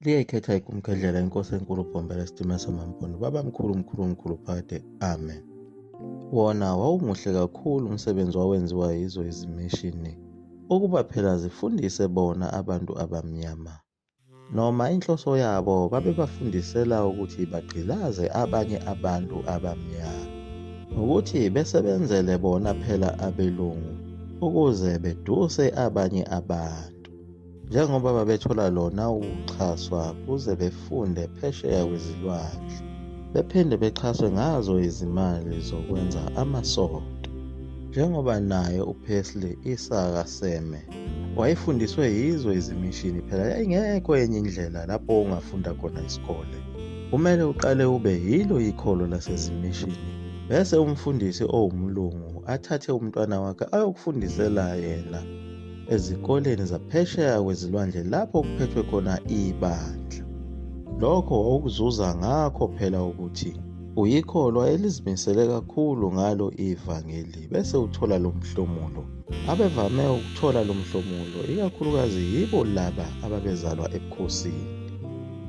Liyayikhetha ikumkhedlela inkosi enkulu Bombela Sitima Samampondo baba mkhulu phakade. Amen. Wona wawumuhle kakhulu umsebenzi wawenziwa yizo izimishini ukuba phela zifundise bona abantu abamnyama. Noma inhloso yabo babebafundisela ukuthi bagqilaze abanye abantu abamnyama ukuthi besebenzele bona phela abelungu ukuze beduse abanye abantu. Njengoba babethola lona ukuxhaswa kuze befunde phesheya kwezilwandle, bephinde bexhaswe ngazo izimali zokwenza amasonto. Njengoba naye uPaisley Isaka Seme wayefundiswe yizo izimishini, phela yayingekho enye indlela lapho ungafunda khona isikole. Kumele uqale ube yilo ikholo lasezimishini, bese umfundisi owumlungu athathe umntwana wakhe ayokufundisela yena ezikoleni zaphesheya kwezilwandle lapho kuphethwe khona ibandla. Lokho wawukuzuza ngakho phela ukuthi uyikholwa elizimisele kakhulu ngalo ivangeli, bese uthola lo mhlomulo. Abevame ukuthola lo mhlomulo ikakhulukazi yibo laba ababezalwa ebukhosini.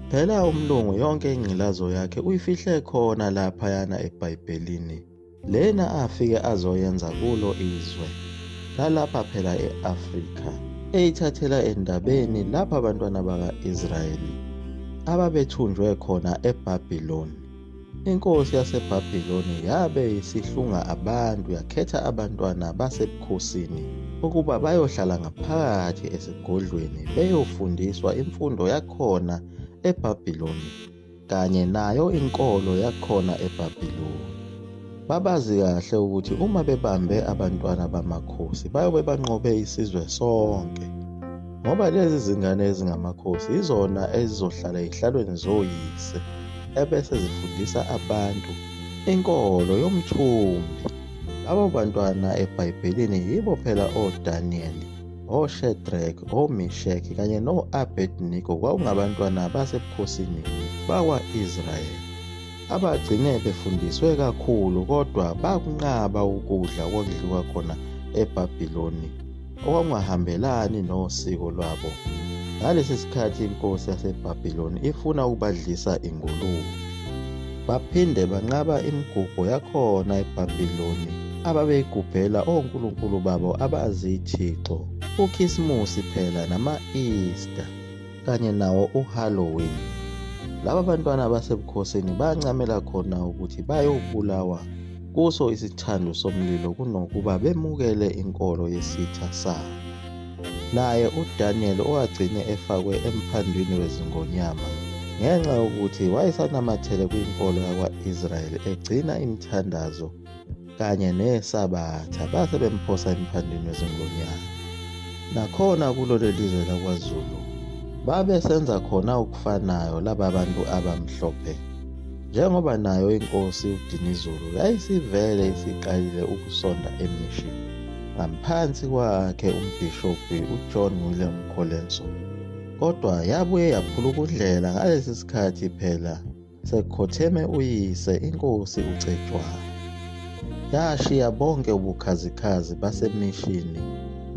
Phela umlungu yonke ingqilazo yakhe uyifihle khona laphayana eBhayibhelini, lena afike azoyenza kulo izwe lalapha phela e-Afrika, eyithathela endabeni lapha abantwana baka-Israyeli ababethunjwe khona eBhabhiloni. Inkosi yaseBhabhiloni yabe isihlunga abantu, yakhetha abantwana basebukhosini ukuba bayohlala ngaphakathi esigodlweni beyofundiswa imfundo yakhona eBhabhiloni kanye nayo inkolo yakhona eBhabhiloni. Babazi kahle ukuthi uma bebambe abantwana bamakhosi bayobe banqobe isizwe sonke, ngoba lezi zingane ezingamakhosi izona ezizohlala ey'hlalweni zoyise ebese zifundisa abantu inkolo yomthumbi. Labo bantwana eBhayibhelini yibo phela oDaniel, oShadrach, oMeshaki kanye no-Abednego, kwakungabantwana basebukhosini bakwa-Israyeli abagcine befundiswe kakhulu, kodwa bakunqaba ukudla okudliwa khona eBhabhiloni okwakungahambelani nosiko lwabo. Ngalesi sikhathi inkosi yaseBhabhiloni ifuna ukubadlisa ingulube. Baphinde banqaba imigubho yakhona eBhabhiloni ababeyigubhela onkulunkulu babo abazithixo, uKhisimusi phela nama-Easter kanye nawo uHalloween. Laba bantwana basebukhosini bancamela khona ukuthi bayobulawa kuso isithando somlilo kunokuba bemukele inkolo yesitha sabo. Naye uDaniel owagcine efakwe emphandweni wezingonyama ngenxa yokuthi wayesanamathele kwinkolo yakwa-Israyeli egcina imithandazo kanye nesabatha, base bemphosa emphandweni wezingonyama. Nakhona kulo lelizwe lakwaZulu babesenza khona ukufanayo laba bantu abamhlophe, njengoba nayo inkosi uDinizulu yayisivele isiqalile ukusonda emishini ngaphansi kwakhe umbhishobhi uJohn William Colenso, kodwa yabuye yaphulukundlela ngalesi sikhathi phela sekhotheme uyise inkosi uCetshwayo. Yashiya bonke ubukhazikhazi basemishini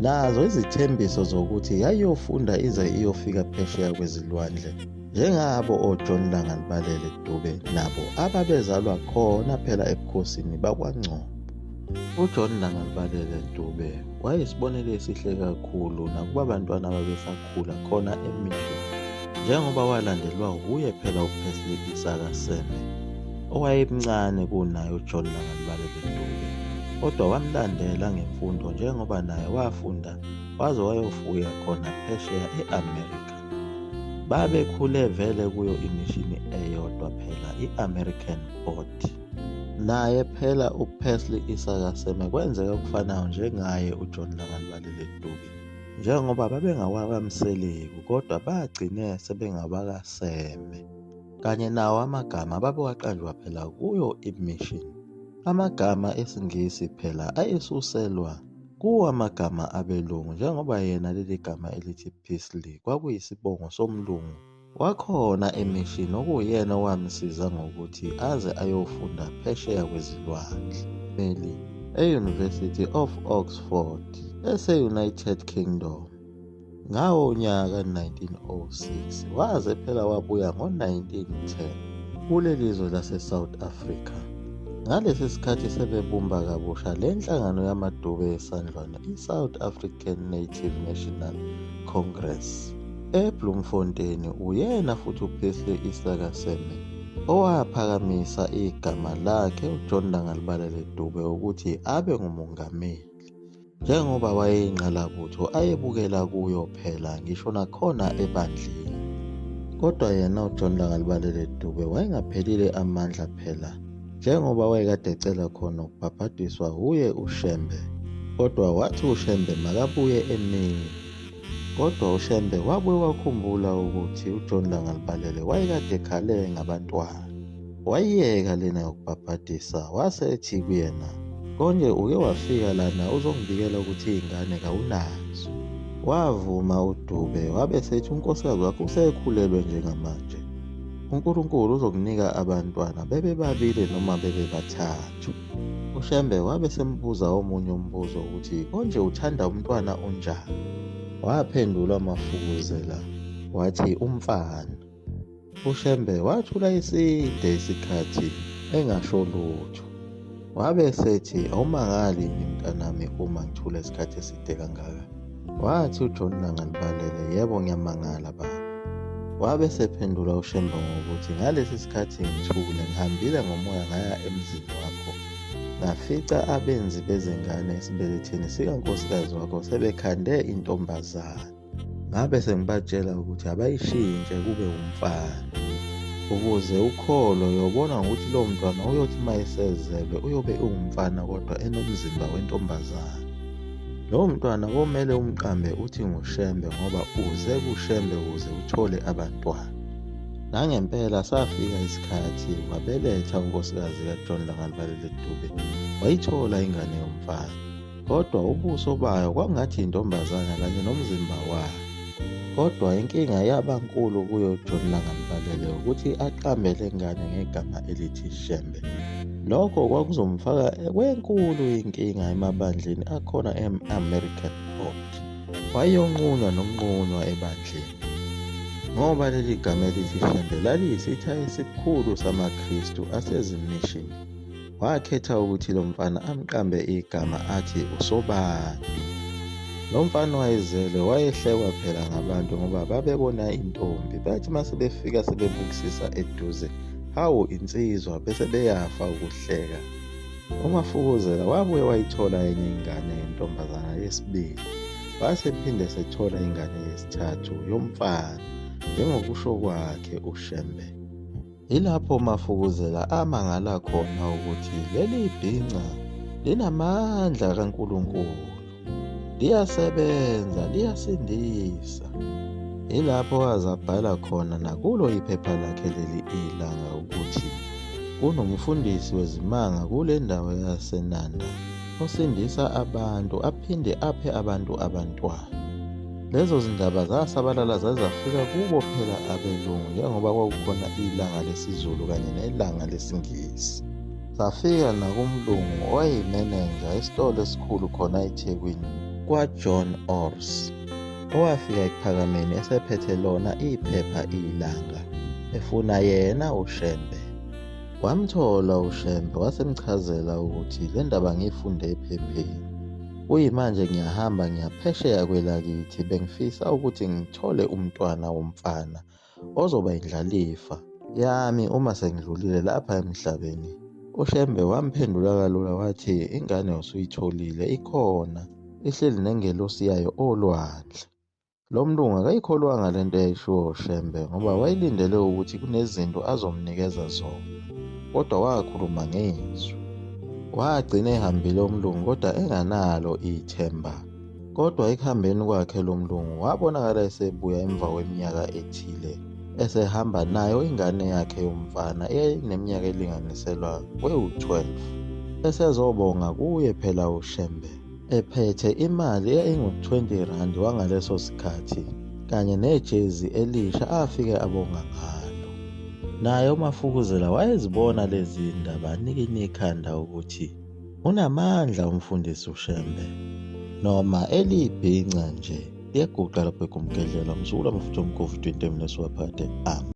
nazo izithembiso zokuthi yayiyofunda ize iyofika phesheya kwezilwandle njengabo oJohn Langalibalele Dube nabo ababezalwa khona phela ebukhosini bakwaNgcobo. uJohn Langalibalele Dube wayesibonelo esihle kakhulu nakuba abantwana ababesakhula khona emishini, njengoba walandelwa wuye phela uPaisley Isaka Seme owayemncane kunaye uJohn Langalibalele Dube, kodwa wamlandela ngemfundo njengoba naye wafunda waze wayofika khona phesheya e-Amerika. Babekhule vele kuyo imishini eyodwa phela, i-American Board. Naye phela uPaisley Isaka Seme kwenzeka okufanayo njengaye uJohn Langalibalele Dube, njengoba babengawakaMseleku kodwa bagcine sebengabakaSeme, kanye nawo amagama babewaqanjwa phela kuyo imishini. Amagama esiNgisi phela ayesuselwa kuwo amagama abelungu, njengoba yena leli gama elithi Paisley kwakuyisibongo somlungu wakhona emishini okuyena owamsiza ngokuthi aze ayofunda phesheya kwezilwandle e-University of Oxford ese-United Kingdom. Ngawo unyaka 1906 waze phela wabuya ngo-1910 kuleli zwe lase-South Africa. Ngalesi sikhathi sebebumba kabusha le nhlangano yamadube esandlwana i-South African Native National Congress. eBloemfontein uyena futhi uPisley Isaka Seme owaphakamisa igama lakhe uJohn Langalibalele Dube ukuthi abe ngumongameli, njengoba wayeyingqalabutho ayebukela kuyo phela ngisho nakhona ebandleni. Kodwa yena uJohn Langalibalele Dube wayengaphelile amandla phela, njengoba wayekade ecela khona ukubhabhadiswa uye uShembe, kodwa wathi uShembe makabuye emini. Kodwa uShembe wabuye wakhumbula ukuthi uJohn Langalibalele wayekade ekhale ngabantwana. Wayiyeka lena yokubhabhadisa, wasethi kuyena, konje uke wafika lana uzongibikela ukuthi iy'ngane kawunazo. Wavuma uDube wabe sethi unkosikazi wakho usekhulelwe njengamanje. uNkulunkulu uzokunika abantwana bebe babili noma bebe bathathu. uShembe wabe sembuza omunye umbuzo ukuthi konje uthanda umntwana onjani? Waphendula Mafukuzela wathi umfana. uShembe wathula iside isikhathi engasho lutho. Wabe sethi awumangali mntanami uma ngithula isikhathi eside kangaka. Wathi uJohn Langalibalele yebo ngiyamangala baba. Wabe sephendula uShembe ngokuthi ngalesi sikhathi ngithule ngihambile ngomoya ngaya emzini wakho, ngafica abenzi bezingane esibeletheni sikankosikazi wakho sebekhande intombazane. Ngabe sengibatshela ukuthi abayishintshe kube umfana, ukuze ukholo uyobona ngokuthi lowo mntwana uyothi uma esezelwe uyobe ungumfana kodwa enomzimba wentombazane. Lowo mntwana komele umqambe uthi nguShembe ngoba uze kuShembe ukuze uthole abantwana. Nangempela safika isikhathi wabeletha unkosikazi kaJohn Langalibalele Dube, wayithola ingane yomfana, kodwa ubuso bayo kwakungathi intombazana kanye nomzimba wayo. Kodwa inkinga yabankulu kuyo uJohn Langalibalele ukuthi aqambe le ngane ngegama elithi Shembe. Lokho kwakuzomfaka kwenkulu inkinga emabandleni akhona e-American Board. Wayeyonqunywa nokunqunywa ebandleni ngoba leli gama elithi Shembe laliyisitha esikhulu samaKristu asezimishini. Wakhetha ukuthi lo mfana amqambe igama athi uSobantu. Lo mfana wayezele wayehlekwa phela ngabantu ngoba babebona intombi, bathi mase befika sebebukisisa eduze, hawu insizwa, bese beyafa ukuhleka. uMafukuzela wabuye wayithola enye ingane yentombazana yesibili, wase phinde sethola ingane yesithathu yomfana njengokusho kwakhe uShembe. Ilapho uMafukuzela amangala khona ukuthi leli bhinca linamandla kaNkulunkulu, liyasebenza, liyasindisa. Ilapho wazabhala khona nakulo iphepha lakhe leli ilanga ukuthi kunomfundisi wezimanga kule ndawo yaseNanda osindisa abantu aphinde aphe abantu abantwana. Lezo zindaba zasabalala zazafika kubo phela abelungu, njengoba kwakukhona ilanga lesiZulu kanye nelanga lesiNgisi. Zafika nakumlungu owayimenenja esitolo esikhulu khona eThekwini kwaJohn Ors, owafika ekuphakameni esephethe lona iphepha ilanga efuna yena uShembe. Wamthola uShembe wasemchazela ukuthi le ndaba ngiyifunde ephepheni, kuyimanje ngiyahamba ngiyaphesheya kwelakithi, bengifisa ukuthi ngithole umntwana womfana ozoba indlalifa yami uma sengidlulile lapha emhlabeni. uShembe wamphendula kalula wathi ingane usuyitholile, ikhona, ihleli nengelosi yayo olwandle. Lo mlungu akayikholwanga lento eyayishiwo uShembe ngoba wayilindele ukuthi kunezinto azomnikeza zona, kodwa wakhuluma ngezwi. Wagcina ehambile umlungu kodwa enganalo ithemba. Kodwa ekuhambeni kwakhe lo mlungu wabonakala esebuya emva kweminyaka ethile, esehamba nayo ingane yakhe yomfana eyayineminyaka elinganiselwa kwe-12. Esezobonga kuye phela uShembe, ephethe imali eyayingu-20 rand wangaleso sikhathi kanye nejezi elisha afike abonga ngalo. Naye uMafukuzela wayezibona lezi ndaba anikine ikhanda ukuthi unamandla umfundisi uShembe, noma elibhinca nje liyaguqa lapho ekumgedlela msukula mafuthi omkhovu 20 minutes waphakade